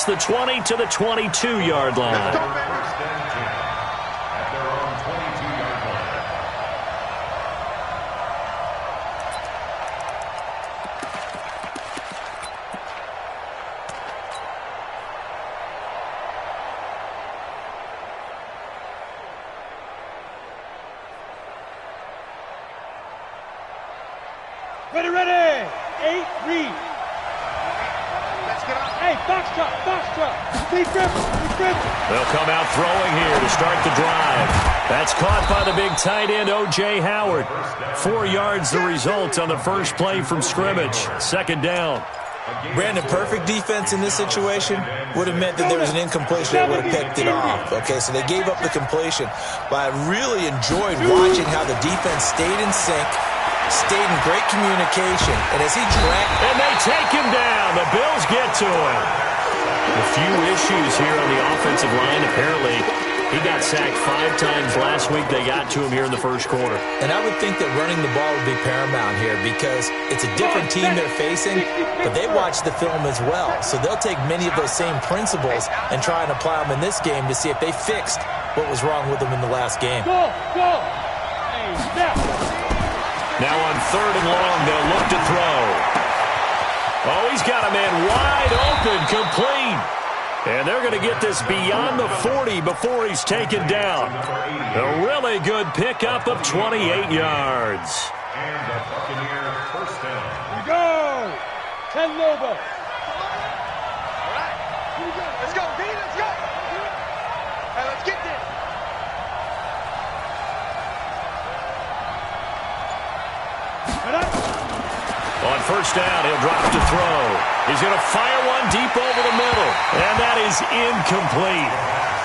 across the 20 to the 22-yard line. Ready, ready. 8, read. Let's get up. Hey, box drop. Deep grip. They'll come out throwing here to start the drive. That's caught by the big tight end, O.J. Howard. 4 yards the result on the first play from scrimmage. Second down. Brandon, perfect defense in this situation would have meant that there was an incompletion that would have picked it off. Okay, so they gave up the completion. But I really enjoyed watching how the defense stayed in sync, stayed in great communication, and as he tracked... And they take him down. The Bills get to him. A few issues here on the offensive line. Apparently, he got sacked 5 times last week. They got to him here in the first quarter. And I would think that running the ball would be paramount here because it's a different team they're facing, but they watch the film as well. So they'll take many of those same principles and try and apply them in this game to see if they fixed what was wrong with them in the last game. Go. Hey, step. Now on 3rd and long, they'll look to throw. Oh, he's got a man wide open, complete. And they're going to get this beyond the 40 before he's taken down. A really good pickup of 28 yards. And the Buccaneer first down. Here we go. 10 Lobo. All right. Here we go. Let's go, B. Let's go. Hey, let's get this. On first down, he'll drop to throw. He's going to fire one deep over the middle. And that is incomplete.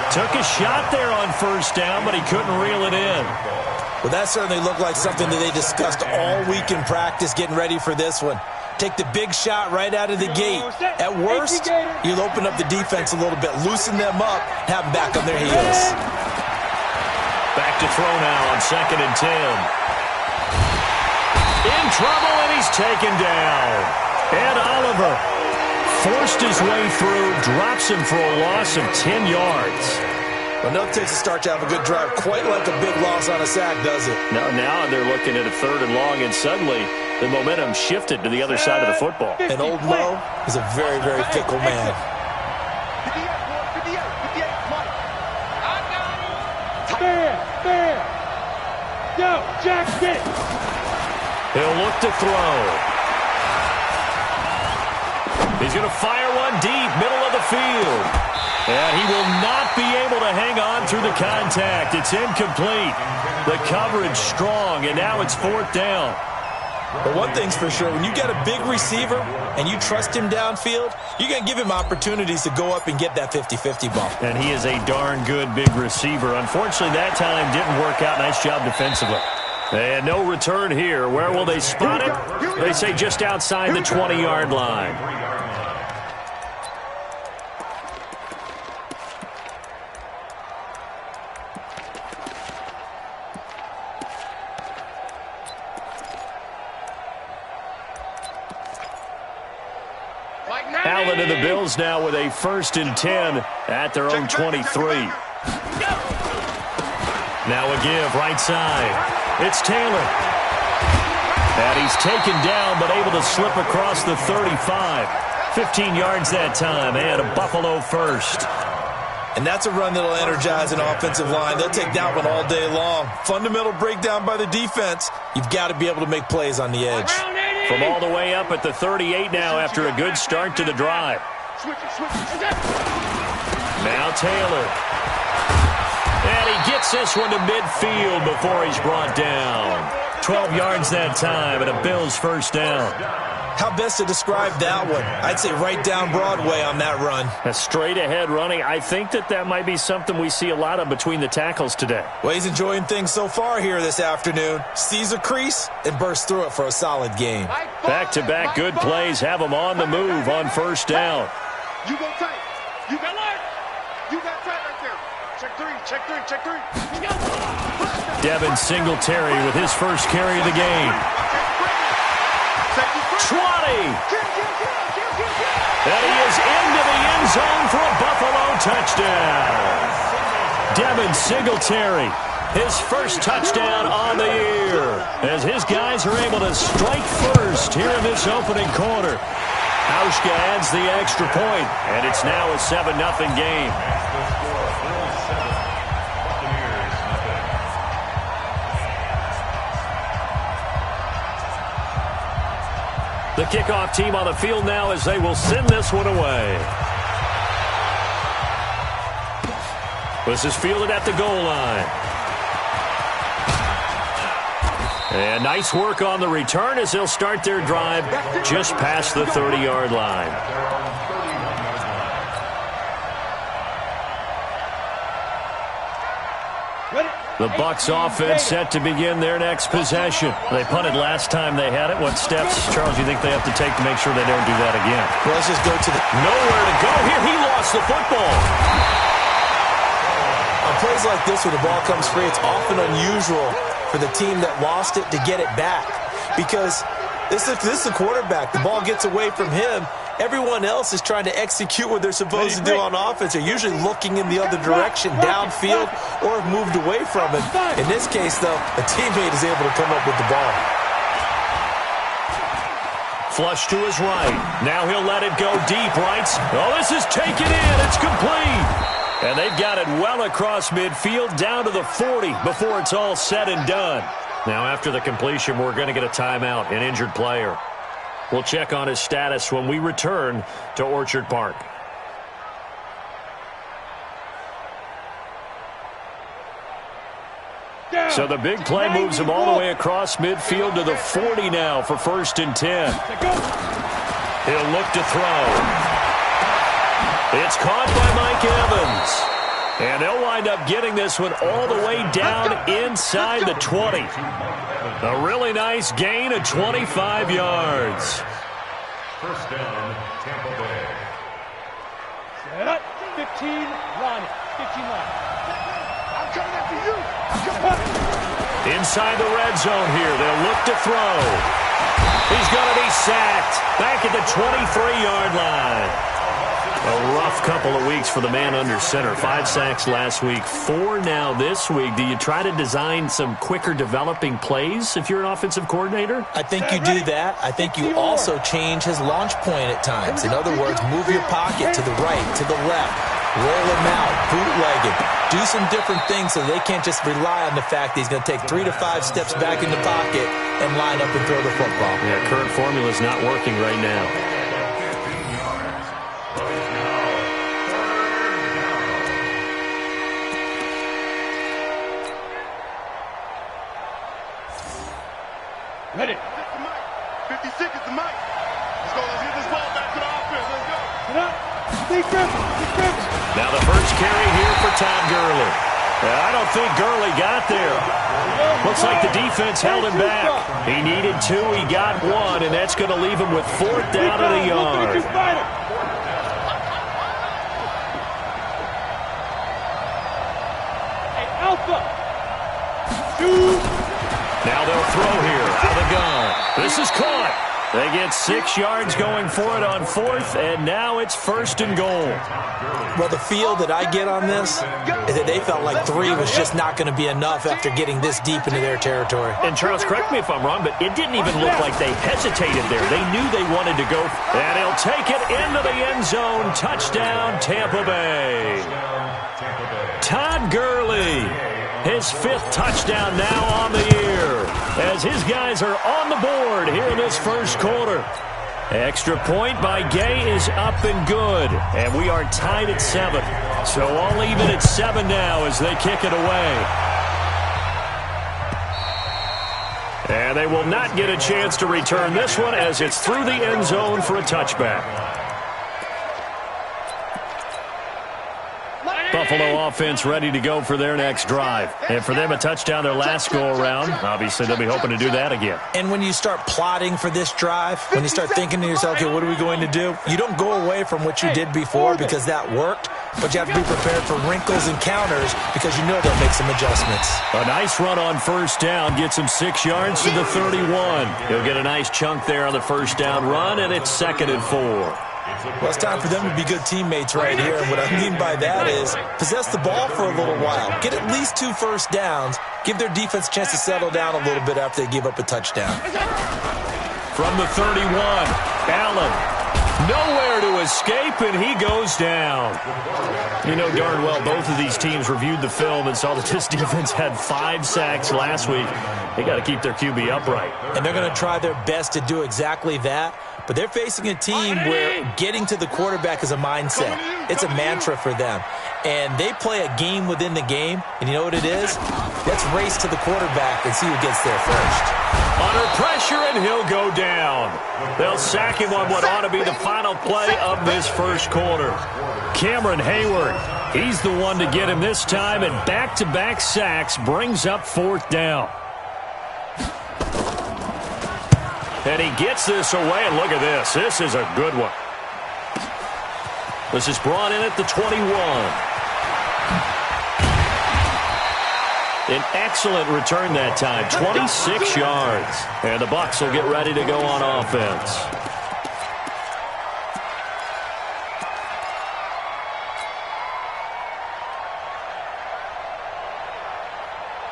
Took a shot there on first down, but he couldn't reel it in. Well, that certainly looked like something that they discussed all week in practice getting ready for this one. Take the big shot right out of the gate. At worst, you'll open up the defense a little bit, loosen them up, have them back on their heels. Back to throw now on 2nd and 10. In trouble, and he's taken down. And Oliver forced his way through, drops him for a loss of 10 yards. Well, no, it takes a start to have a good drive, quite like a big loss on a sack, does it? Now they're looking at a 3rd and long, and suddenly the momentum shifted to the other side of the football. And old Mo is a very, very fickle man. 58, come on. Fair. Yo, Jack, get it. He'll look to throw. He's going to fire one deep, middle of the field. And he will not be able to hang on through the contact. It's incomplete. The coverage strong, and now it's 4th down. But one thing's for sure, when you got a big receiver and you trust him downfield, you're going to give him opportunities to go up and get that 50-50 ball. And he is a darn good big receiver. Unfortunately, that time didn't work out. Nice job defensively. And no return here. Where will they spot it? They say just outside the 20-yard line. Allen and the Bills now with a 1st and 10 at their own 23. Now a give right side. It's Taylor. And he's taken down but able to slip across the 35. 15 yards that time and a Buffalo first. And that's a run that'll energize an offensive line. They'll take that one all day long. Fundamental breakdown by the defense. You've got to be able to make plays on the edge. From all the way up at the 38 now after a good start to the drive. Now Taylor. And he gets this one to midfield before he's brought down. 12 yards that time and a Bills first down. How best to describe that one? I'd say right down Broadway on that run. A straight ahead running. I think that might be something we see a lot of between the tackles today. Well, he's enjoying things so far here this afternoon. Sees a crease and bursts through it for a solid game. Back-to-back good plays have him on the move on first down. You go tight. You got light. You got tight right there. Check three. Devin Singletary with his first carry of the game. Take your And he is into the end zone for a Buffalo touchdown. Devin Singletary, his first touchdown on the year, as his guys are able to strike first here in this opening quarter. Hauschka adds the extra point, and it's now a 7-0 game. The kickoff team on the field now as they will send this one away. This is fielded at the goal line. And nice work on the return as they'll start their drive just past the 30-yard line. The Bucs offense set to begin their next possession. They punted last time they had it. What steps, Charles, do you think they have to take to make sure they don't do that again? Well, let's just go to the... Nowhere to go here. He lost the football. On plays like this where the ball comes free, it's often unusual for the team that lost it to get it back. Because this is the quarterback. The ball gets away from him. Everyone else is trying to execute what they're supposed to do on offense. They're usually looking in the other direction, downfield, or have moved away from it. In this case, though, a teammate is able to come up with the ball. Flush to his right. Now he'll let it go deep, right? Oh, this is taken in. It's complete. And they've got it well across midfield, down to the 40 before it's all said and done. Now, after the completion, we're going to get a timeout, an injured player. We'll check on his status when we return to Orchard Park. So the big play moves him all the way across midfield to the 40 now for 1st and 10. He'll look to throw. It's caught by Mike Evans. And they'll wind up getting this one all the way down inside the 20. A really nice gain of 25 yards. First down, Tampa Bay. Set up. 15, line it. 15 line. I'm coming after you. Inside the red zone here. They'll look to throw. He's going to be sacked back at the 23-yard line. A rough couple of weeks for the man under center. 5 sacks last week, 4 now this week. Do you try to design some quicker developing plays if you're an offensive coordinator? I think you do that. I think you also change his launch point at times. In other words, move your pocket to the right, to the left, roll him out, bootleg it. Do some different things so they can't just rely on the fact that he's going to take 3 to 5 steps back in the pocket and line up and throw the football. Yeah, current formula is not working right now. Ready. 56 is the mic. Let's go. Let's get this ball back to the offense. Let's go. Set up. Steve Griffin. Now the first carry here for Todd Gurley. I don't think Gurley got there. Looks like the defense held him back. He needed 2. He got 1, and that's going to leave him with 4th down at a yard. Hey, Alpha. Now they'll throw here out of the gun. This is caught. They get 6 yards going for it on 4th, and now it's 1st and goal. Well, the feel that I get on this is that they felt like 3 was just not going to be enough after getting this deep into their territory. And Charles, correct me if I'm wrong, but it didn't even look like they hesitated there. They knew they wanted to go, and he'll take it into the end zone. Touchdown, Tampa Bay. Todd Gurley, his 5th touchdown now on the year, as his guys are on the board here in this first quarter. Extra point by Gay is up and good, and we are tied at 7. So all even at 7 now as they kick it away. And they will not get a chance to return this one as it's through the end zone for a touchback. Buffalo offense ready to go for their next drive. And for them, a touchdown their last go-around. Obviously, they'll be hoping to do that again. And when you start plotting for this drive, when you start thinking to yourself, okay, what are we going to do? You don't go away from what you did before because that worked. but you have to be prepared for wrinkles and counters because you know they'll make some adjustments. A nice run on first down gets him 6 yards to the 31. He'll get a nice chunk there on the first down run, and it's 2nd and 4. Well, it's time for them to be good teammates right here. And what I mean by that is possess the ball for a little while. Get at least 2 first downs. Give their defense a chance to settle down a little bit after they give up a touchdown. From the 31, Allen. Nowhere to escape, and he goes down. You know darn well both of these teams reviewed the film and saw that this defense had 5 sacks last week. They got to keep their QB upright. And they're going to try their best to do exactly that. But they're facing a team where getting to the quarterback is a mindset. It's a mantra for them. And they play a game within the game. And you know what it is? Let's race to the quarterback and see who gets there first. Under pressure, and he'll go down. They'll sack him on what ought to be the final play of this first quarter. Cameron Hayward, he's the one to get him this time, and back-to-back sacks brings up 4th down. And he gets this away, and look at this. This is a good one. This is brought in at the 21. An excellent return that time, 26 yards. And the Bucs will get ready to go on offense.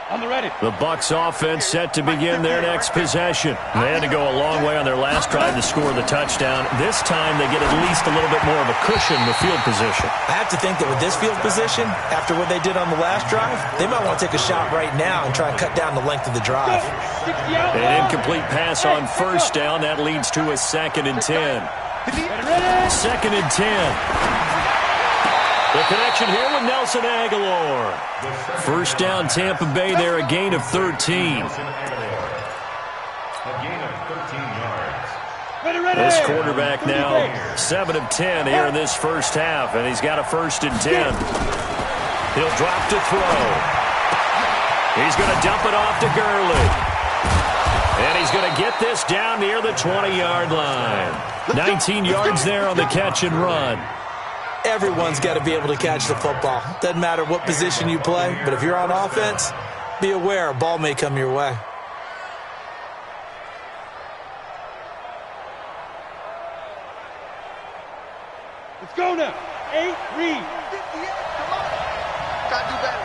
On the ready. The Bucs offense set to begin their next possession. They had to go a long way on their last drive to score the touchdown. This time they get at least a little bit more of a cushion with field position. I have to think that with this field position, after what they did on the last drive, they might want to take a shot right now and try and cut down the length of the drive. An incomplete pass on first down. That leads to a 2nd and 10. 2nd and 10. The connection here with Nelson Aguilar. First down, Tampa Bay there, a gain of 13. A gain of 13 yards. This quarterback now 7 of 10 here in this first half, and he's got a 1st and 10. He'll drop to throw. He's going to dump it off to Gurley. And he's going to get this down near the 20-yard line. 19 yards there on the catch and run. Everyone's got to be able to catch the football. Doesn't matter what position you play, but if you're on offense, be aware a ball may come your way. Let's go now. 8, read. Gotta do better.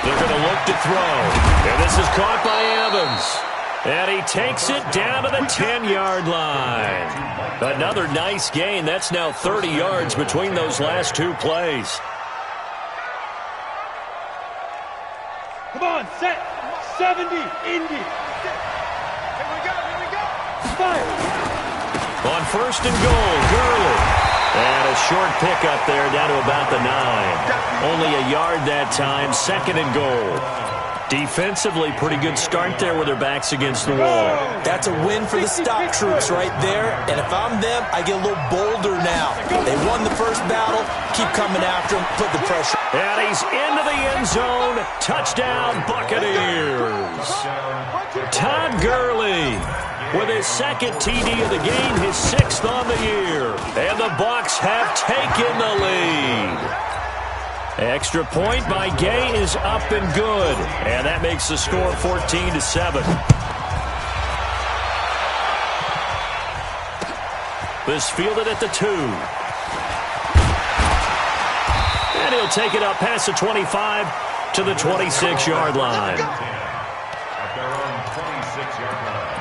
They're going to look to throw. And this is caught by Evans. And he takes it down to the 10-yard line. Another nice gain. That's now 30 yards between those last 2 plays. Come on, set. 70, Indy. Here we go. Fire. On 1st and goal, Gurley. And a short pickup there down to about the 9. Only a yard that time, 2nd and goal. Defensively, pretty good start there with their backs against the wall. That's a win for the stop troops right there. And if I'm them, I get a little bolder now. They won the first battle. Keep coming after them. Put the pressure. And he's into the end zone. Touchdown, Buccaneers. Todd Gurley with his 2nd TD of the game, his 6th on the year. And the Bucs have taken the lead. Extra point by Gay is up and good. And that makes the score 14-7. This fielded at the 2. And he'll take it up past the 25 to the 26-yard line. At their own 26-yard line.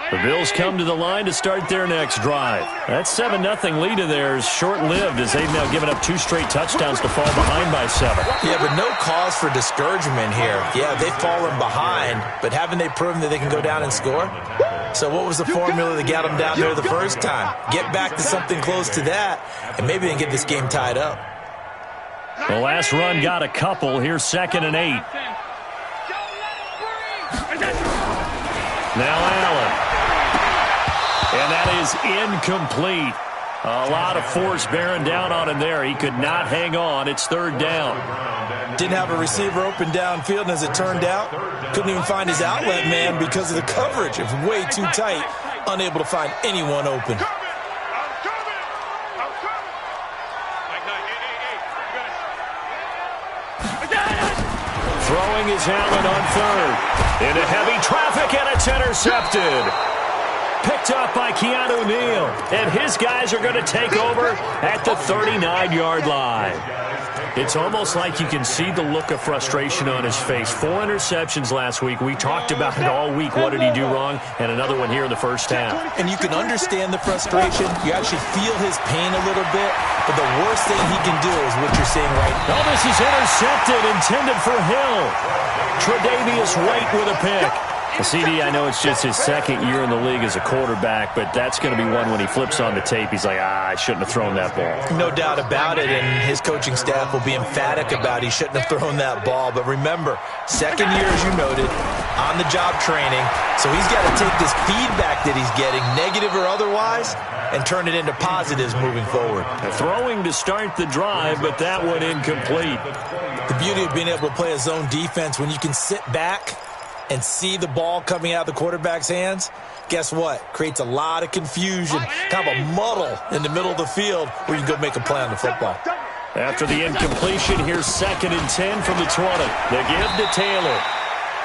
The Bills come to the line to start their next drive. That 7-0 lead of theirs short-lived as they've now given up 2 straight touchdowns to fall behind by 7. Yeah, but no cause for discouragement here. Yeah, they've fallen behind, but haven't they proven that they can go down and score? So what was the formula that got them down there the first time? Get back to something close to that, and maybe they can get this game tied up. The last run got a couple. Here's 2nd and 8. Now Allen. is incomplete. A lot of force bearing down on him there. He could not hang on. It's third down. Didn't have a receiver open downfield, and as it turned out, couldn't even find his outlet man because of the coverage. It was way too tight, unable to find anyone open. Throwing is Allen on third. Into heavy traffic, and it's intercepted. Picked up by Keanu Neal. And his guys are going to take over at the 39-yard line. It's almost like you can see the look of frustration on his face. 4 interceptions last week. We talked about it all week. What did he do wrong? And another one here in the first half. And you can understand the frustration. You actually feel his pain a little bit. But the worst thing he can do is what you're seeing right now. Oh, this is intercepted, intended for Hill. Tre'Davious White with a pick. CD, I know it's just his second year in the league as a quarterback, but that's going to be one when he flips on the tape. He's like, I shouldn't have thrown that ball. No doubt about it, and his coaching staff will be emphatic about he shouldn't have thrown that ball. But remember, second year, as you noted, on-the-job training, so he's got to take this feedback that he's getting, negative or otherwise, and turn it into positives moving forward. Throwing to start the drive, but that one incomplete. The beauty of being able to play a zone defense when you can sit back and see the ball coming out of the quarterback's hands, guess what? Creates a lot of confusion, kind of a muddle in the middle of the field where you can go make a play on the football. After the incompletion, here's 2nd and 10 from the 20. They give to Taylor.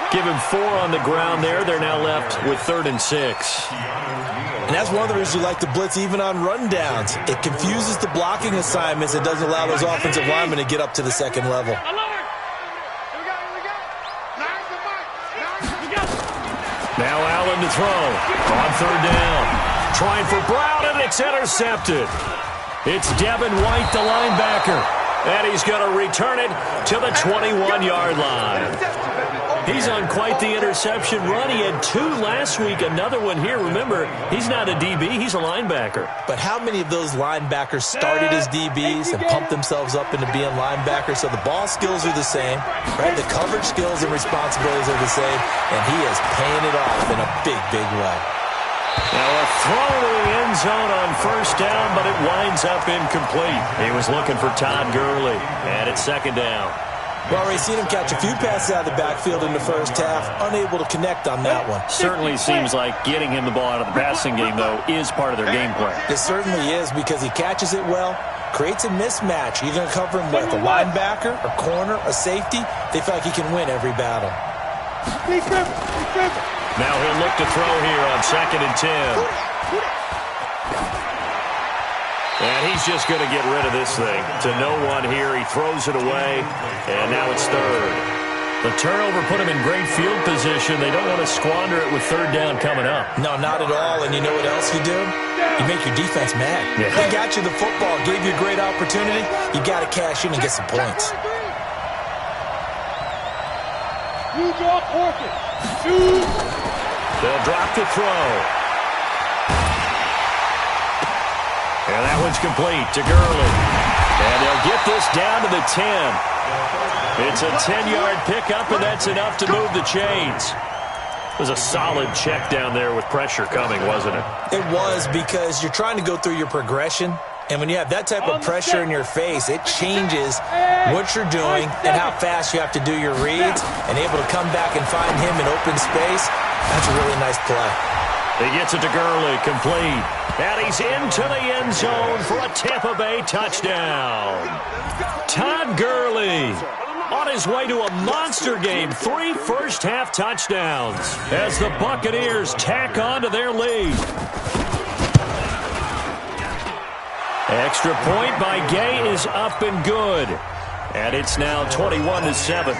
Give him 4 on the ground there. They're now left with 3rd and 6. And that's one of the reasons you like to blitz even on rundowns. It confuses the blocking assignments. It doesn't allow those offensive linemen to get up to the second level. Now Allen to throw on 3rd down. Trying for Brown, and it's intercepted. It's Devin White, the linebacker. And he's going to return it to the 21-yard line. He's on quite the interception run. He had 2 last week, another one here. Remember, he's not a DB, he's a linebacker. But how many of those linebackers started as DBs and pumped themselves up into being linebackers? So the ball skills are the same, right? The coverage skills and responsibilities are the same, and he is paying it off in a big, big way. Now a throw to the end zone on 1st down, but it winds up incomplete. He was looking for Todd Gurley, and it's 2nd down. Well, we've seen him catch a few passes out of the backfield in the first half, unable to connect on that one. Certainly seems like getting him the ball out of the passing game, though, is part of their game plan. It certainly is, because he catches it well, creates a mismatch. You're going to cover him with a linebacker, a corner, a safety. They feel like he can win every battle. Now he'll look to throw here on 2nd and 10. And he's just going to get rid of this thing. To no one here, he throws it away, and now it's 3rd. The turnover put him in great field position. They don't want to squander it with 3rd down coming up. No, not at all. And you know what else you do? You make your defense mad. Yeah. They got you the football, gave you a great opportunity. You got to cash in and get some points. You draw Porkins. They'll drop the throw. And that one's complete to Gurley. And they'll get this down to the 10. It's a 10-yard pickup, and that's enough to move the chains. It was a solid check down there with pressure coming, wasn't it? It was, because you're trying to go through your progression. And when you have that type of pressure in your face, it changes what you're doing and how fast you have to do your reads. And able to come back and find him in open space, that's a really nice play. He gets it to Gurley, complete. And he's into the end zone for a Tampa Bay touchdown. Todd Gurley on his way to a monster game. 3 first-half touchdowns as the Buccaneers tack on to their lead. Extra point by Gay is up and good. And it's now 21-7.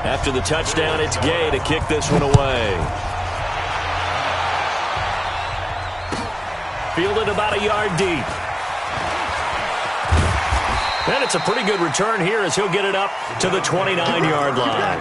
After the touchdown, it's Gay to kick this one away. Fielded about a yard deep. And it's a pretty good return here as he'll get it up to the 29-yard line.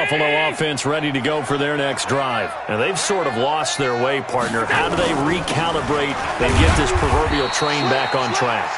Buffalo offense ready to go for their next drive. And they've sort of lost their way, partner. How do they recalibrate and get this proverbial train back on track?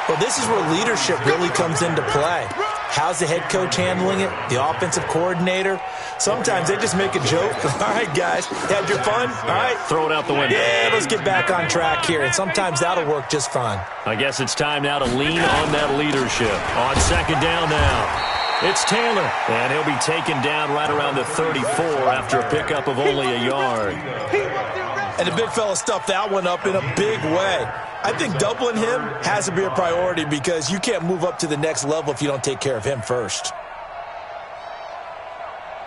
Well, this is where leadership really comes into play. How's the head coach handling it? The offensive coordinator? Sometimes they just make a joke. All right, guys, had your fun? All right. Throw it out the window. Yeah, let's get back on track here. And sometimes that'll work just fine. I guess it's time now to lean on that leadership. On second down now. It's Taylor, and he'll be taken down right around the 34 after a pickup of only a yard. And the big fella stuffed that one up in a big way. I think doubling him has to be a priority because you can't move up to the next level if you don't take care of him first.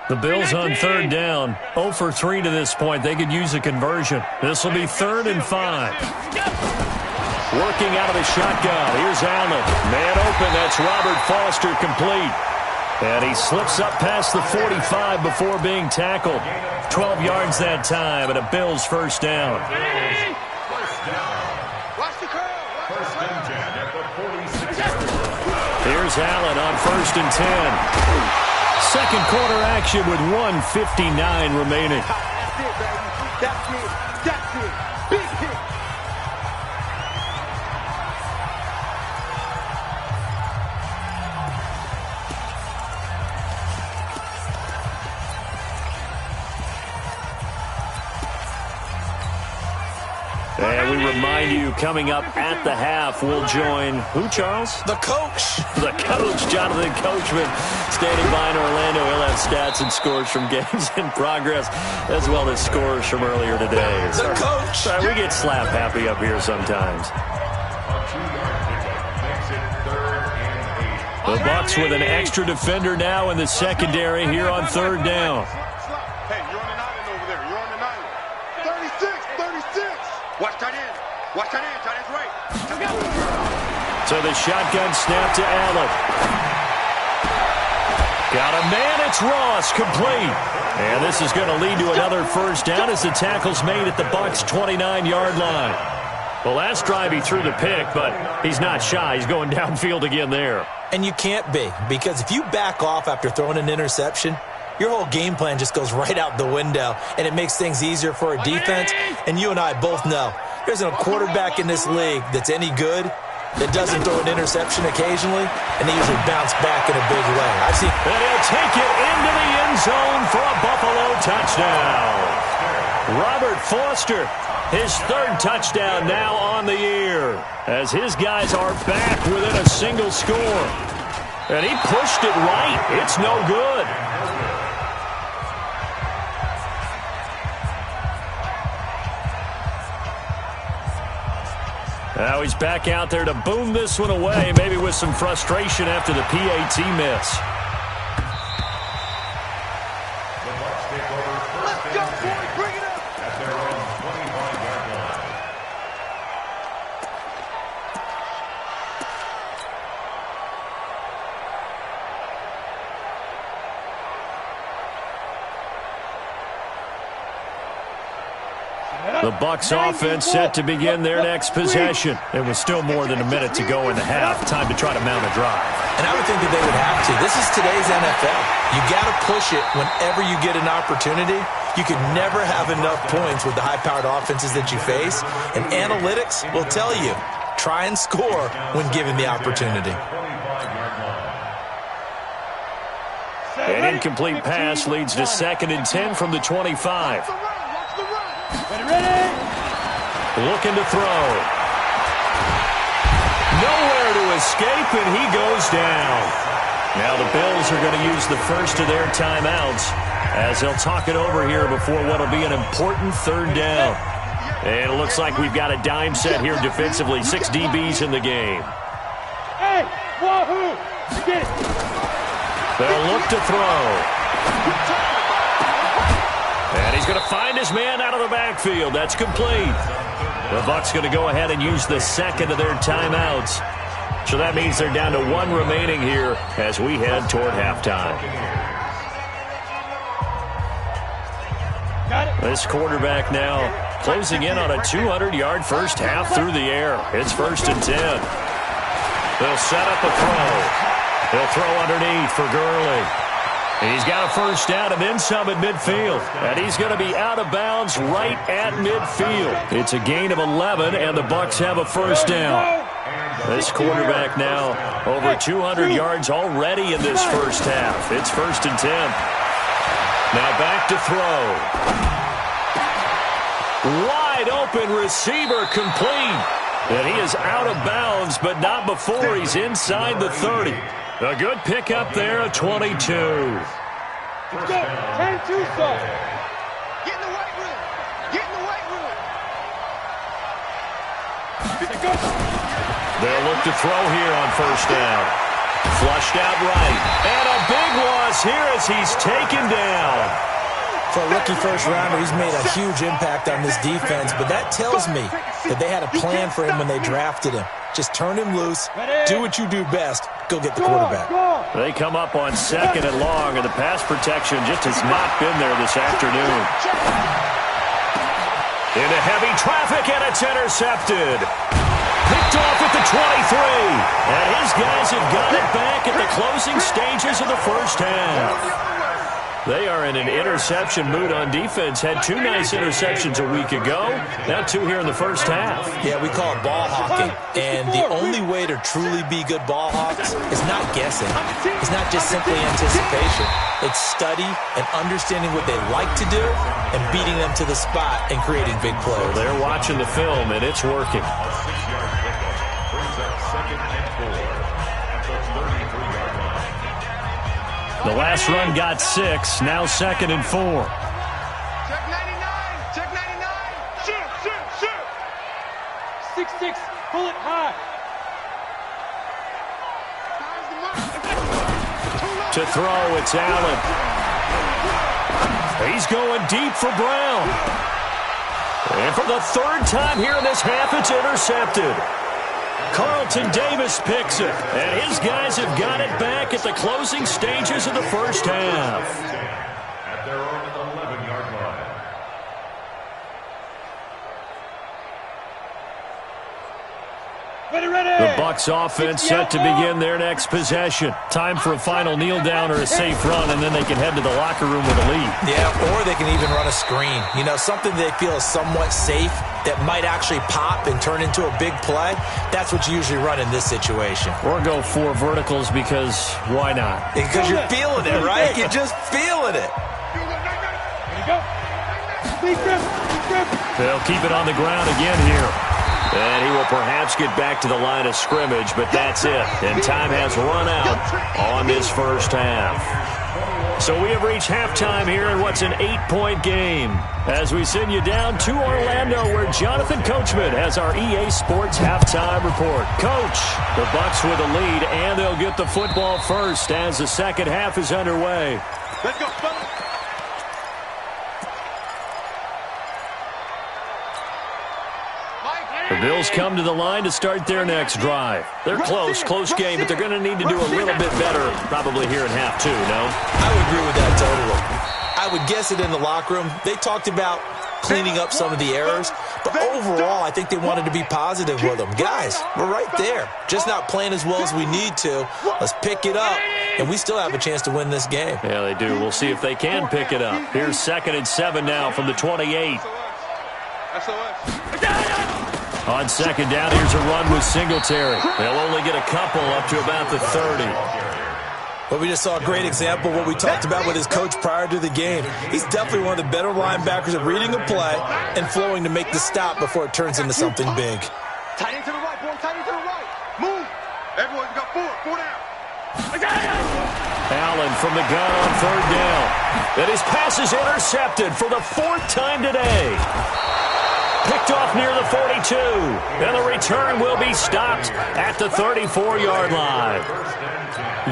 The Bills on third down, 0 for 3 to this point. They could use a conversion. This will be 3rd and 5. Working out of the shotgun. Here's Allen. Man open. That's Robert Foster complete. And he slips up past the 45 before being tackled. 12 yards that time and a Bills first down. Here's Allen on 1st and 10. Second quarter action with 1:59 remaining. That's it, baby. That's it. That's it. Big hit. And we remind you, coming up at the half, we'll join who, Charles? The coach. The coach, Jonathan Coachman, standing by in Orlando. He'll have stats and scores from games in progress, as well as scores from earlier today. The coach. Sorry, we get slap happy up here sometimes. The Bucs with an extra defender now in the secondary here on third down. Hey, you're on the 9 over there. You're on the 9. 36. Watch tight end. Watch tight end. Tight end's right. So the shotgun snap to Allen. Got a man. It's Ross complete. And this is going to lead to another first down as the tackle's made at the Bucs' 29-yard line. The last drive he threw the pick, but he's not shy. He's going downfield again there. And you can't be, because if you back off after throwing an interception, your whole game plan just goes right out the window, and it makes things easier for a defense. And you and I both know there's a quarterback in this league that's any good that doesn't throw an interception occasionally, and they usually bounce back in a big way. I've seen. And he'll take it into the end zone for a Buffalo touchdown. Robert Foster, his 3rd touchdown now on the year, as his guys are back within a single score. And he pushed it right. It's no good. Now he's back out there to boom this one away, maybe with some frustration after the PAT miss. Let's go, boys. Bring it up. At their own 25-yard line. The Bucs offense set to begin their next possession. It was still more than a minute to go in the half. Time to try to mount a drive. And I would think that they would have to. This is today's NFL. You got to push it whenever you get an opportunity. You could never have enough points with the high-powered offenses that you face. And analytics will tell you, try and score when given the opportunity. An incomplete pass leads to 2nd and 10 from the 25. Ready? Looking to throw. Nowhere to escape, and he goes down. Now the Bills are going to use the first of their timeouts as they'll talk it over here before what will be an important 3rd down. And it looks like we've got a dime set here defensively. 6 DBs in the game. Hey, wahoo! Get it. They'll look to throw. And he's going to find his man out of the backfield. That's complete. The Bucs going to go ahead and use the 2nd of their timeouts. So that means they're down to 1 remaining here as we head toward halftime. Got it. This quarterback now closing in on a 200-yard first half through the air. It's 1st and 10. They'll set up a throw. They'll throw underneath for Gurley. He's got a first down and then some at midfield. And he's going to be out of bounds right at midfield. It's a gain of 11, and the Bucs have a first down. This quarterback now over 200 yards already in this first half. It's 1st and 10. Now back to throw. Wide open receiver complete. And he is out of bounds, but not before he's inside the 30. A good pickup there at 22. Let's go. 10-2, son. Get in the weight room. Get in the weight room. Let's go. They'll look to throw here on first down. Flushed out right. And a big loss here as he's taken down. For a rookie first rounder, he's made a huge impact on this defense, but that tells me that they had a plan for him when they drafted him. Just turn him loose, do what you do best, go get the quarterback. They come up on 2nd and long, and the pass protection just has not been there this afternoon. Into heavy traffic, and it's intercepted. Picked off at the 23. And his guys have got it back at the closing stages of the first half. They are in an interception mood on defense. Had 2 nice interceptions a week ago. Now 2 here in the first half. Yeah, we call it ball hawking. And the only way to truly be good ball hawks is not guessing. It's not just simply anticipation. It's study and understanding what they like to do and beating them to the spot and creating big plays. So they're watching the film, and it's working. The last run got 6, now 2nd and 4. Check 99. Check 99. Shoot, shoot, shoot. 6-6. Pull it high. To throw, it's Allen. He's going deep for Brown. And for the 3rd time here in this half, it's intercepted. Carlton Davis picks it, and his guys have got it back at the closing stages of the first half. At their own 11-yard line. The Bucs offense set to begin their next possession. Time for a final kneel down or a safe run, and then they can head to the locker room with a lead. Yeah, or they can even run a screen. You know, something they feel is somewhat safe that might actually pop and turn into a big play. That's what you usually run in this situation. Or go 4 verticals because why not? Because you're feeling it, right? You're just feeling it. There you go. Deep grip. Deep grip. They'll keep it on the ground again here. And he will perhaps get back to the line of scrimmage, but that's it. And time has run out on this first half. So we have reached halftime here in what's an 8-point game. As we send you down to Orlando, where Jonathan Coachman has our EA Sports halftime report. Coach, the Bucs with a lead, and they'll get the football first as the second half is underway. Let's go, fellas. The Bills come to the line to start their next drive. They're close game, but they're going to need to do a little bit better probably here in half 2, no? I would agree with that totally. I would guess it in the locker room. They talked about cleaning up some of the errors, but overall, I think they wanted to be positive with them. Guys, we're right there. Just not playing as well as we need to. Let's pick it up, and we still have a chance to win this game. Yeah, they do. We'll see if they can pick it up. Here's 2nd and 7 now from the 28. On 2nd down, here's a run with Singletary. They'll only get a couple up to about the 30. But we just saw a great example of what we talked about with his coach prior to the game. He's definitely one of the better linebackers at reading a play and flowing to make the stop before it turns into something big. Tight end to the right, boy. Tight end to the right. Move. Everyone, you got 4. 4 down. Allen from the gun on 3rd down. And his pass is intercepted for the 4th time today. Picked off near the 42. And the return will be stopped at the 34-yard line.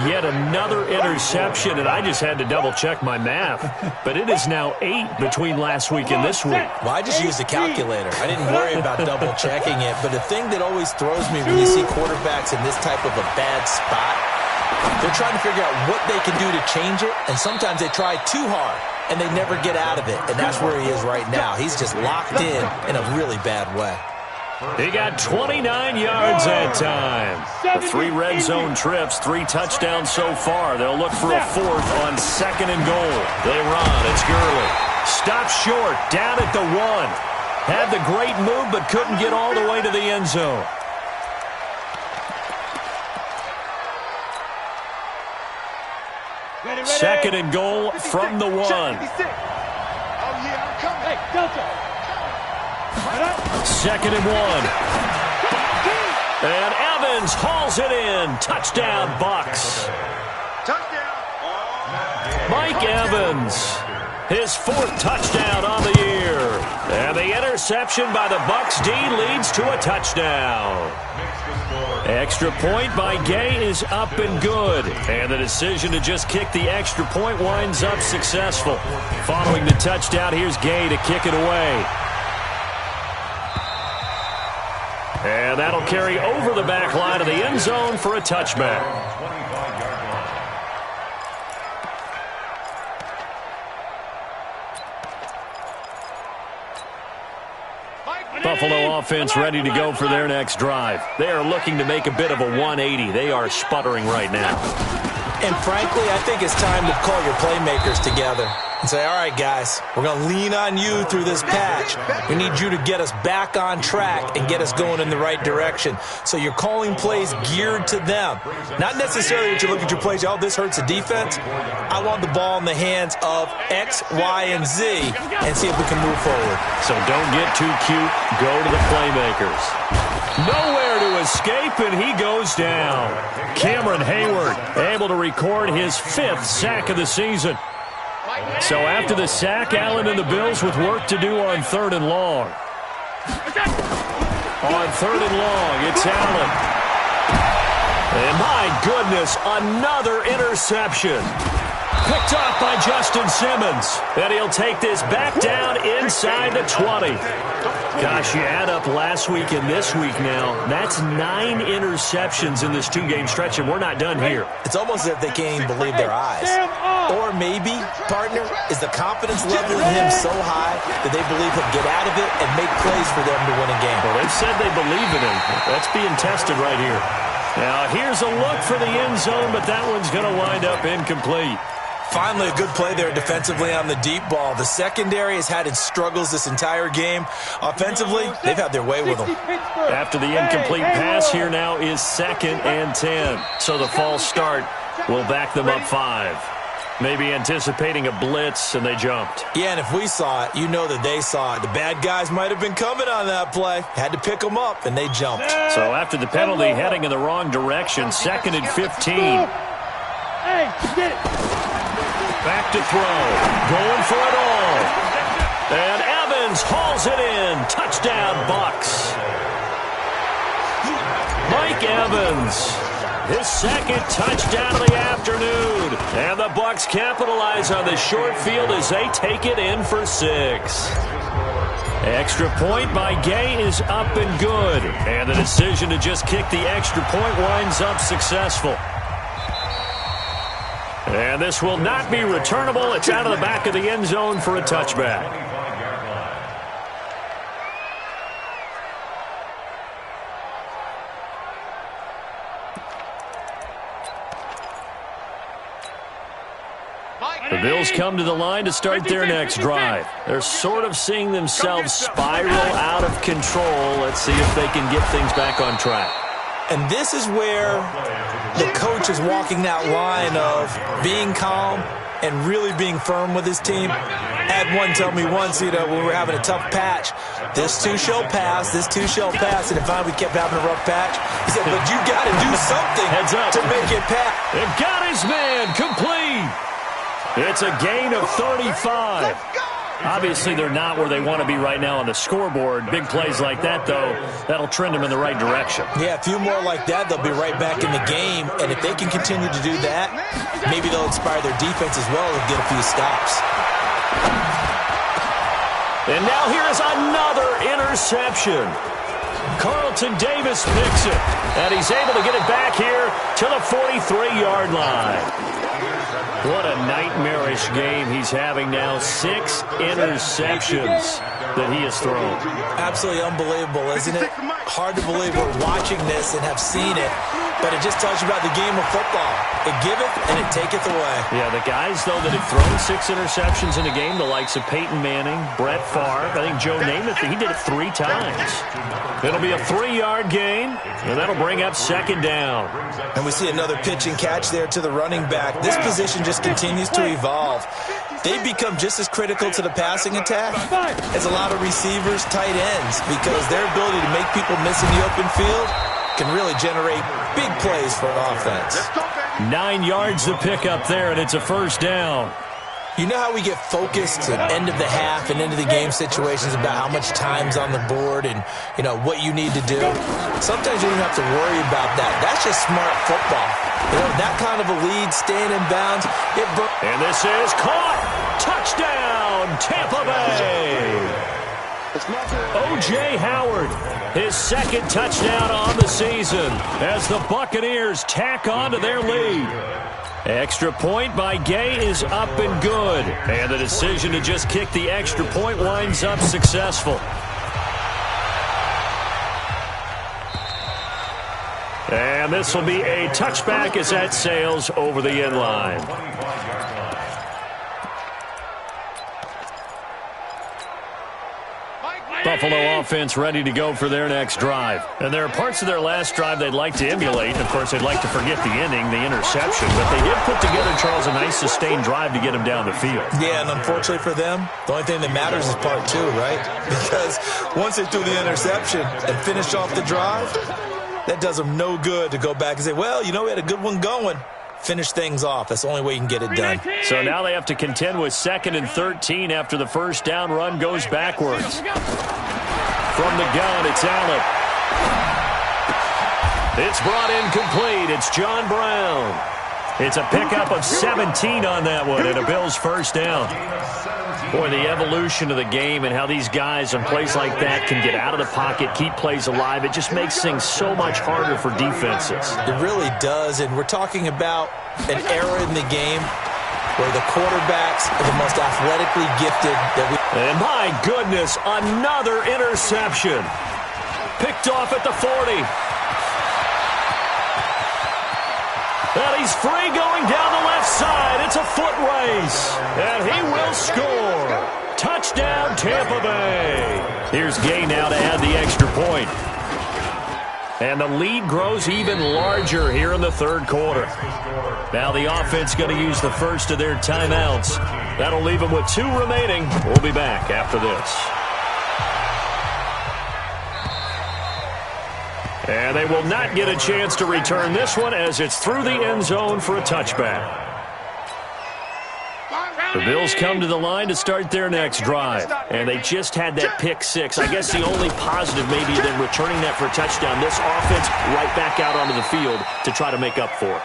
Yet another interception, and I just had to double-check my math. But it is now 8 between last week and this week. Well, I just used a calculator. I didn't worry about double-checking it. But the thing that always throws me when you see quarterbacks in this type of a bad spot, they're trying to figure out what they can do to change it, and sometimes they try too hard, and they never get out of it, and that's where he is right now. He's just locked in a really bad way. He got 29 yards that time. The 3 red zone trips, 3 touchdowns so far. They'll look for a 4th on 2nd and goal. They run. It's Gurley. Stopped short, down at the 1. Had the great move, but couldn't get all the way to the end zone. Ready. 2nd and goal from the 1. Oh, yeah, I'm coming. Hey, Delta. 2nd and 1. And Evans hauls it in. Touchdown, Bucs. Touchdown. Mike Evans, his 4th touchdown on the year. And the interception by the Bucs D leads to a touchdown. Extra point by Gay is up and good. And the decision to just kick the extra point winds up successful. Following the touchdown, here's Gay to kick it away. And that'll carry over the back line of the end zone for a touchback. Buffalo offense ready to go for their next drive. They are looking to make a bit of a 180. They are sputtering right now. And frankly, I think it's time to call your playmakers together and say, all right, guys, we're going to lean on you through this patch. We need you to get us back on track and get us going in the right direction. So you're calling plays geared to them. Not necessarily that you look at your plays, oh, this hurts the defense. I want the ball in the hands of X, Y, and Z and see if we can move forward. So don't get too cute. Go to the playmakers. Nowhere to escape, and he goes down. Cameron Hayward able to record his 5th sack of the season. So after the sack, Allen and the Bills with work to do on 3rd and long. On 3rd and long, it's Allen. And my goodness, another interception. Picked off by Justin Simmons. And he'll take this back down inside the 20. Gosh, you add up last week and this week now. That's 9 interceptions in this 2-game stretch, and we're not done here. It's almost as if they can't even believe their eyes. Or maybe, partner, is the confidence level in him so high that they believe he'll get out of it and make plays for them to win a game. Well, they've said they believe in him. That's being tested right here. Now, here's a look for the end zone, but that one's going to wind up incomplete. Finally, a good play there defensively on the deep ball. The secondary has had its struggles this entire game. Offensively, they've had their way with them. After the incomplete pass, here now is 2nd and 10. So the false start will back them up 5. Maybe anticipating a blitz, and they jumped. Yeah, and if we saw it, you know that they saw it. The bad guys might have been coming on that play. Had to pick them up, and they jumped. So after the penalty, heading in the wrong direction, 2nd and 15. Hey, get it. Back to throw. Going for it all. And Evans hauls it in. Touchdown, Bucs. Mike Evans. His 2nd touchdown of the afternoon. And the Bucs capitalize on the short field as they take it in for 6. Extra point by Gay is up and good. And the decision to just kick the extra point winds up successful. And this will not be returnable. It's out of the back of the end zone for a touchback. The Bills come to the line to start their next drive. They're sort of seeing themselves spiral out of control. Let's see if they can get things back on track. And this is where the coach is walking that line of being calm and really being firm with his team. I had one tell me once, when we were having a tough patch, this too shall pass, this too shall pass. And if we kept having a rough patch, he said, but you got to do something Heads up. to make it pass. They've got his man complete. It's a gain of 35. Obviously, they're not where they want to be right now on the scoreboard. Big plays like that, though, that'll trend them in the right direction. Yeah, a few more like that, they'll be right back in the game. And if they can continue to do that, maybe they'll inspire their defense as well and get a few stops. And now here is another interception. Carl Carlton Davis picks it. And he's able to get it back here to the 43-yard line. What a nightmarish game he's having now. 6 interceptions that he has thrown. Absolutely unbelievable, isn't it? Hard to believe we're watching this and have seen it, but it just tells you about the game of football. It giveth and it taketh away. Yeah, the guys, though, that have thrown 6 interceptions in a game, the likes of Peyton Manning, Brett Favre, I think Joe Namath, he did it 3 times. It'll be a 3-yard gain, and that'll bring up 2nd down. And we see another pitch and catch there to the running back. This position just continues to evolve. They become just as critical to the passing attack as a lot of receivers, tight ends, because their ability to make people miss in the open field can really generate big plays for an offense. 9 yards to pick up there, and it's a 1st down. You know how we get focused at end of the half and into the game situations about how much time's on the board and, you know, what you need to do? Sometimes you don't have to worry about that. That's just smart football. You know, that kind of a lead, staying in bounds. And this is caught. Touchdown, Tampa Bay. O.J. Howard, his 2nd touchdown on the season as the Buccaneers tack on to their lead. Extra point by Gay is up and good. And the decision to just kick the extra point winds up successful. And this will be a touchback as that sails over the end line. Buffalo offense ready to go for their next drive. And there are parts of their last drive they'd like to emulate. And, of course, they'd like to forget the ending, the interception. But they did put together, Charles, a nice sustained drive to get them down the field. Yeah, and unfortunately for them, the only thing that matters is part 2, right? Because once they threw the interception and finished off the drive, that does them no good to go back and say, well, you know, we had a good one going. Finish things off. That's the only way you can get it done. So now they have to contend with 2nd and 13 after the 1st down run goes backwards. From the gun, it's Allen. It's brought in complete. It's John Brown. It's a pickup of 17 on that one and a Bills 1st down. Boy, the evolution of the game and how these guys on plays like that can get out of the pocket, keep plays alive, it just makes things so much harder for defenses. It really does, and we're talking about an era in the game where the quarterbacks are the most athletically gifted that we... And my goodness, another interception. Picked off at the 40. And he's free going down the left side. It's a foot race. And he will score. Touchdown, Tampa Bay. Here's Gay now to add the extra point. And the lead grows even larger here in the 3rd quarter. Now the offense going to use the first of their timeouts. That'll leave them with 2 remaining. We'll be back after this. And they will not get a chance to return this one as it's through the end zone for a touchback. The Bills come to the line to start their next drive. And they just had that pick 6. I guess the only positive maybe than returning that for a touchdown. This offense right back out onto the field to try to make up for it.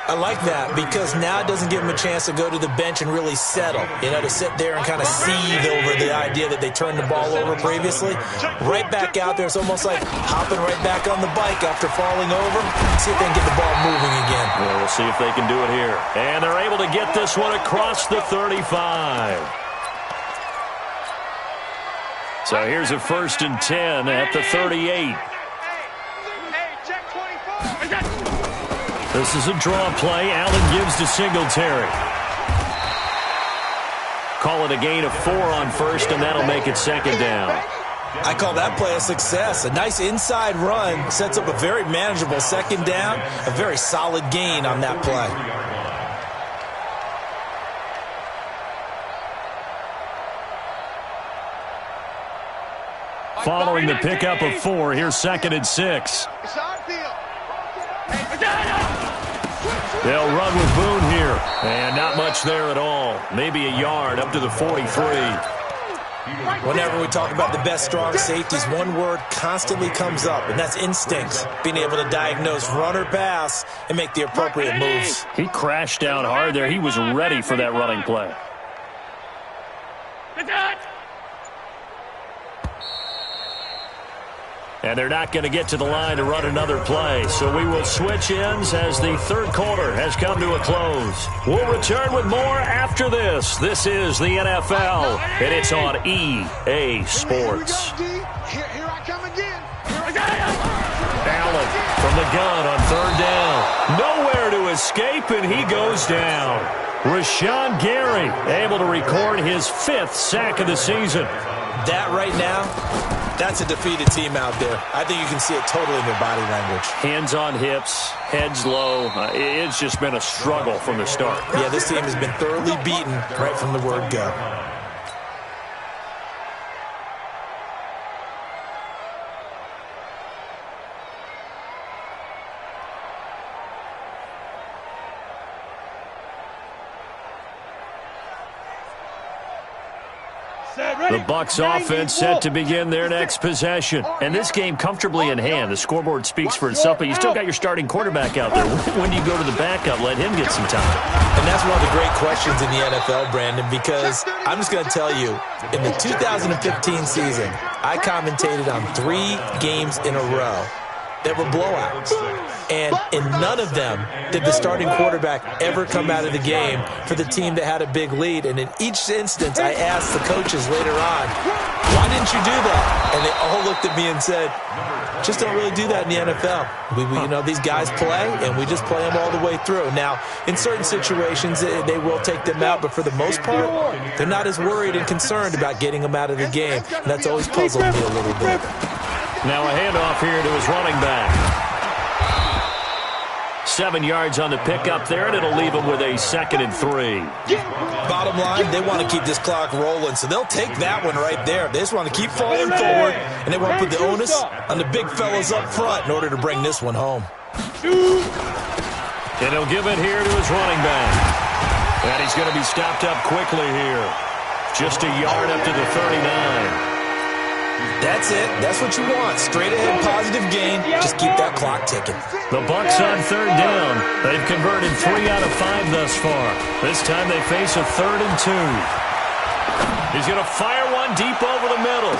I like that because now it doesn't give them a chance to go to the bench and really settle, you know, to sit there and kind of seethe over the idea that they turned the ball over previously. Right back out there, it's almost like hopping right back on the bike after falling over. See if they can get the ball moving again. Well, we'll see if they can do it here. And they're able to get this one across the 35. So here's a 1st and 10 at the 38. This is a draw play. Allen gives to Singletary. Call it a gain of 4 on 1st, and that'll make it 2nd down. I call that play a success. A nice inside run sets up a very manageable 2nd down. A very solid gain on that play. Following the pickup of 4, here's 2nd and 6. They'll run with Boone here. And not much there at all. Maybe a yard up to the 43. Whenever we talk about the best strong safeties, one word constantly comes up, and that's instincts. Being able to diagnose run or pass and make the appropriate moves. He crashed down hard there. He was ready for that running play. And they're not going to get to the line to run another play. So we will switch ends as the third quarter has come to a close. We'll return with more after this. This is the NFL, and it's on EA Sports. Here I come again. Allen from the gun on third down. Nowhere to escape, and he goes down. Rashawn Gary able to record his 5th sack of the season. That right now, that's a defeated team out there. I think you can see it totally in their body language. Hands on hips, heads low. It's just been a struggle from the start. Yeah, this team has been thoroughly beaten right from the word go. The Bucs offense set to begin their next possession. And this game comfortably in hand. The scoreboard speaks for itself, but you still got your starting quarterback out there. When do you go to the backup? Let him get some time. And that's one of the great questions in the NFL, Brandon, because I'm just going to tell you, in the 2015 season, I commentated on 3 games in a row that were blowouts. And in none of them did the starting quarterback ever come out of the game for the team that had a big lead. And in each instance, I asked the coaches later on, why didn't you do that? And they all looked at me and said, just don't really do that in the NFL. These guys play, and we just play them all the way through. Now, in certain situations, they will take them out, but for the most part, they're not as worried and concerned about getting them out of the game. And that's always puzzled me a little bit. Now a handoff here to his running back. 7 yards on the pickup there, and it'll leave him with a 2nd and 3. Bottom line, they want to keep this clock rolling, so they'll take that one right there. They just want to keep falling forward, and they want to put the onus on the big fellas up front in order to bring this one home. And he'll give it here to his running back. And he's going to be stopped up quickly here. Just a yard up to the 39. That's it. That's what you want. Straight ahead, positive gain. Just keep that clock ticking. The Bucs on third down. They've converted 3 out of 5 thus far. This time they face a 3rd and 2. He's going to fire one deep over the middle.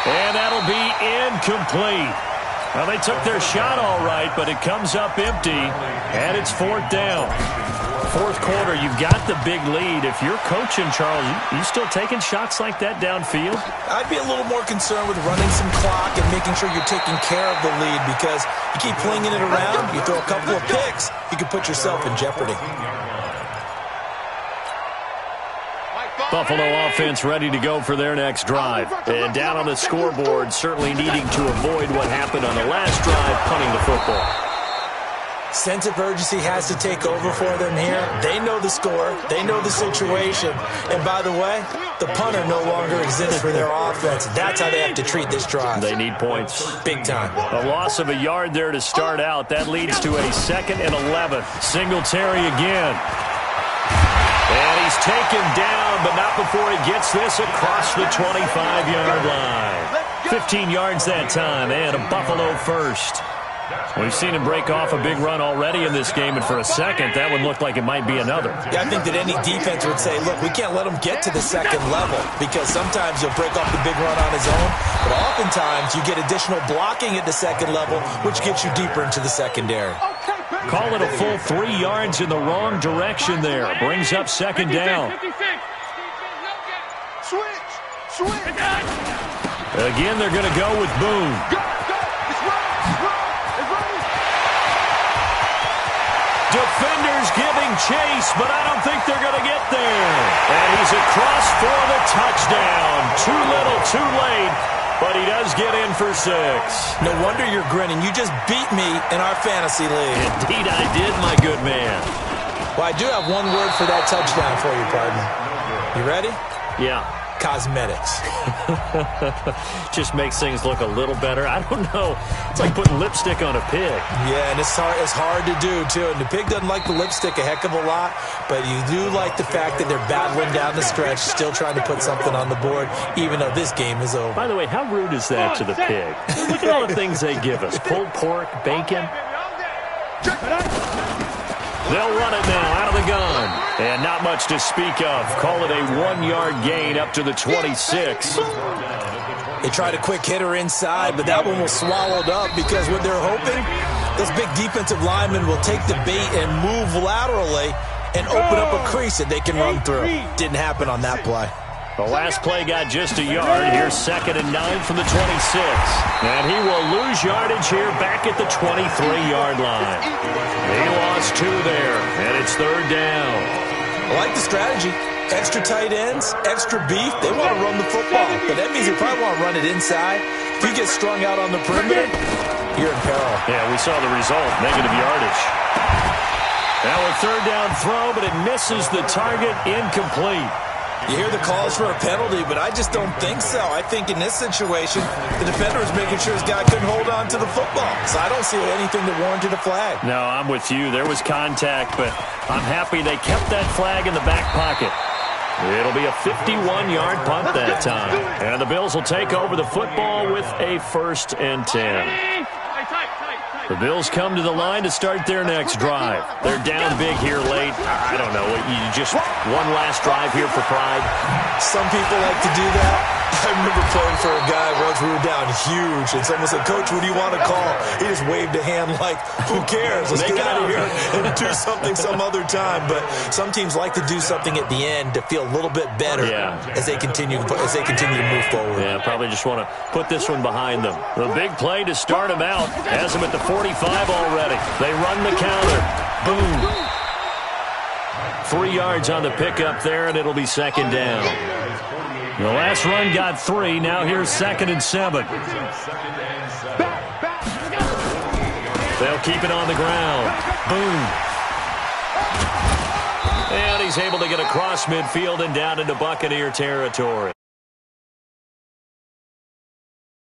And that'll be incomplete. Well, they took their shot all right, but it comes up empty, and it's 4th down. 4th quarter, you've got the big lead. If you're coaching, Charles, you still taking shots like that downfield? I'd be a little more concerned with running some clock and making sure you're taking care of the lead, because you keep flinging it around, you throw a couple of picks, you can put yourself in jeopardy. Buffalo offense ready to go for their next drive. And down on the scoreboard, certainly needing to avoid what happened on the last drive, punting the football. Sense of urgency has to take over for them here. They know the score. They know the situation. And by the way, the punter no longer exists for their offense. That's how they have to treat this drive. They need points. Big time. A loss of a yard there to start out. That leads to a 2nd and 11. Singletary again. And he's taken down, but not before he gets this across the 25-yard line. 15 yards that time, and a Buffalo first. We've seen him break off a big run already in this game, and for a second, that one looked like it might be another. Yeah, I think that any defense would say, look, we can't let him get to the 2nd level, because sometimes he'll break off the big run on his own, but oftentimes you get additional blocking at the 2nd level, which gets you deeper into the secondary. Call it a full 3 yards in the wrong direction there. Brings up 2nd down. Switch. Again, they're going to go with Boone. Defenders giving chase, but I don't think they're going to get there. And he's across for the touchdown. Too little, too late, but he does get in for 6. No wonder you're grinning. You just beat me in our fantasy league. Indeed I did, my good man. Well, I do have one word for that touchdown for you, partner. You ready? Yeah. Cosmetics. Just makes things look a little better. I don't know. It's like putting lipstick on a pig. Yeah, and it's hard to do, too. And the pig doesn't like the lipstick a heck of a lot, but you do like the fact that they're battling down the stretch, still trying to put something on the board, even though this game is over. By the way, how rude is that to the pig? Look at all the things they give us. Pulled pork, bacon. They'll run it now out of the gun. And not much to speak of. Call it a 1-yard gain up to the 26. They tried a quick hitter inside, but that one was swallowed up because what they're hoping, those big defensive linemen will take the bait and move laterally and open up a crease that they can run through. Didn't happen on that play. The last play got just a yard. Here's 2nd and 9 from the 26. And he will lose yardage here back at the 23-yard line. He lost 2 there, and it's 3rd down. I like the strategy. Extra tight ends, extra beef. They want to run the football, but that means you probably want to run it inside. If you get strung out on the perimeter, you're in peril. Yeah, we saw the result, negative yardage. Now a 3rd down throw, but it misses the target, incomplete. You hear the calls for a penalty, but I just don't think so. I think in this situation, the defender was making sure his guy couldn't hold on to the football. So I don't see anything that warranted a flag. No, I'm with you. There was contact, but I'm happy they kept that flag in the back pocket. It'll be a 51-yard punt that time. And the Bills will take over the football with a 1st and 10. The Bills come to the line to start their next drive. They're down big here late. I don't know. You just one last drive here for pride. Some people like to do that. I remember playing for a guy once. We were down huge, and someone said, "Coach, what do you want to call?" He just waved a hand like, "Who cares? Let's get out of here and do something some other time." But some teams like to do something at the end to feel a little bit better as they continue to move forward. Yeah, probably just want to put this one behind them. The big play to start them out has them at the 45 already. They run the counter. Boom. 3 yards on the pickup there, and it'll be 2nd down. The last run got 3. Now here's 2nd and 7. They'll keep it on the ground. Boom. And he's able to get across midfield and down into Buccaneer territory.